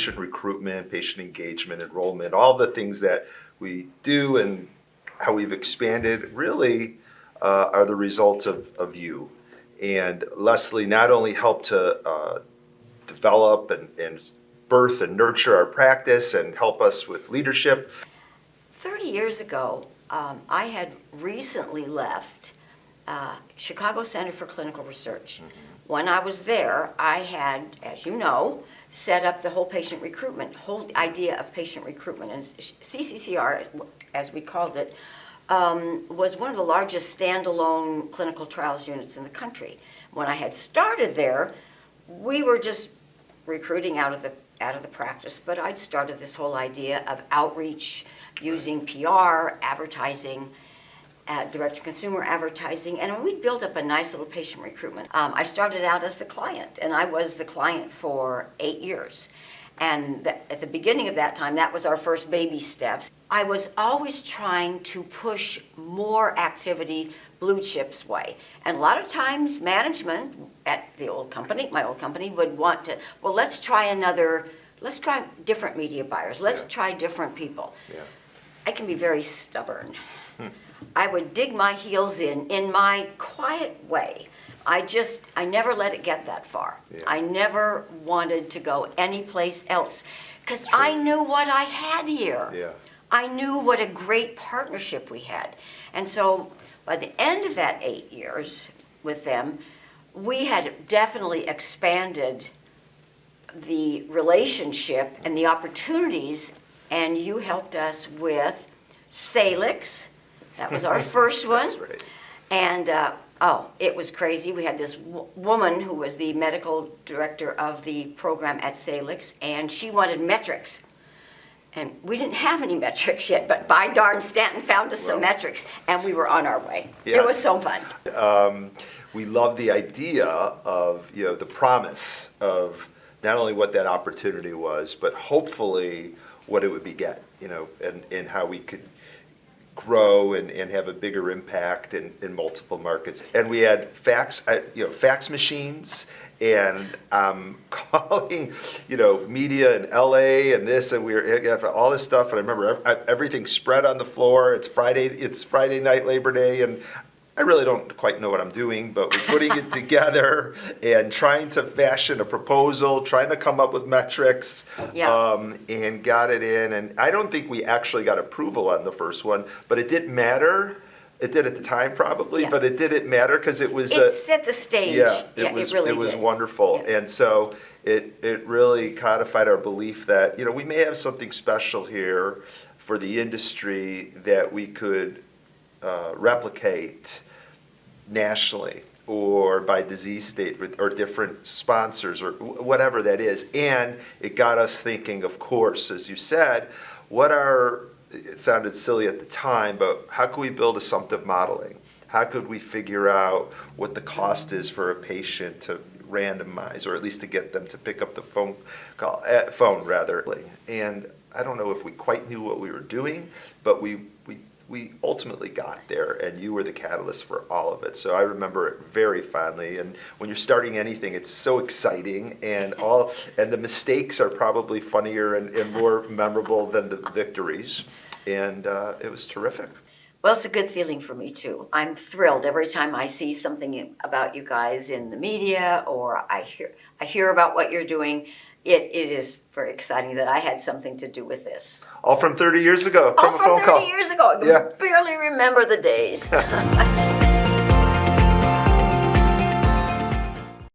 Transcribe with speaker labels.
Speaker 1: patient recruitment, patient engagement, enrollment, all the things that we do and how we've expanded really are the result of you. And Leslie not only helped to develop and birth and nurture our practice and help us with leadership.
Speaker 2: 30 years ago, I had recently left Chicago Center for Clinical Research. When I was there, I had, as you know, set up the whole patient recruitment, whole idea of patient recruitment. And CCCR, as we called it, was one of the largest standalone clinical trials units in the country. When I had started there, we were just recruiting out of the practice, but I'd started this whole idea of outreach using PR, advertising, direct-to-consumer advertising, and we built up a nice little patient recruitment. I started out as the client, and I was the client for 8 years. And at the beginning of that time, that was our first baby steps. I was always trying to push more activity Blue Chip's way. And a lot of times management at the old company, my old company, would want to, well, let's try different media buyers. Let's try different people.
Speaker 1: Yeah.
Speaker 2: I can be very stubborn. I would dig my heels in my quiet way. I never let it get that far.
Speaker 1: Yeah.
Speaker 2: I never wanted to go anyplace else because I knew what I had here.
Speaker 1: Yeah.
Speaker 2: I knew what a great partnership we had. And so by the end of that 8 years with them, we had definitely expanded the relationship and the opportunities, and you helped us with Salix. That was our first one.
Speaker 1: That's right.
Speaker 2: And it was crazy. We had this woman who was the medical director of the program at Salix, and she wanted metrics. And we didn't have any metrics yet, but by darn, Stanton found us some metrics, and we were on our way.
Speaker 1: Yes.
Speaker 2: It was so fun.
Speaker 1: We love the idea of, the promise of not only what that opportunity was, but hopefully what it would beget, and how we could grow and have a bigger impact in multiple markets. And we had fax machines, and calling, media in LA and this, and we have all this stuff. And I remember everything spread on the floor. It's Friday night, Labor Day, and I really don't quite know what I'm doing, but we're putting it together and trying to fashion a proposal, trying to come up with metrics, and got it in. And I don't think we actually got approval on the first one, but it didn't matter. It did at the time probably, but it didn't matter because it was...
Speaker 2: It set the stage.
Speaker 1: It was wonderful.
Speaker 2: Yeah.
Speaker 1: And so it really codified our belief that, we may have something special here for the industry that we could replicate nationally or by disease state or different sponsors or whatever that is. And it got us thinking, of course, as you said, it sounded silly at the time, but how could we build assumptive modeling? How could we figure out what the cost is for a patient to randomize, or at least to get them to pick up the phone. And I don't know if we quite knew what we were doing, but we ultimately got there, and you were the catalyst for all of it. So I remember it very fondly. And when you're starting anything, it's so exciting, and the mistakes are probably funnier and more memorable than the victories. And it was terrific.
Speaker 2: Well, it's a good feeling for me too. I'm thrilled every time I see something about you guys in the media, or I hear about what you're doing. It is very exciting that I had something to do with this.
Speaker 1: All from 30 years ago, from a phone call.
Speaker 2: All from 30 years ago. I can barely remember the days.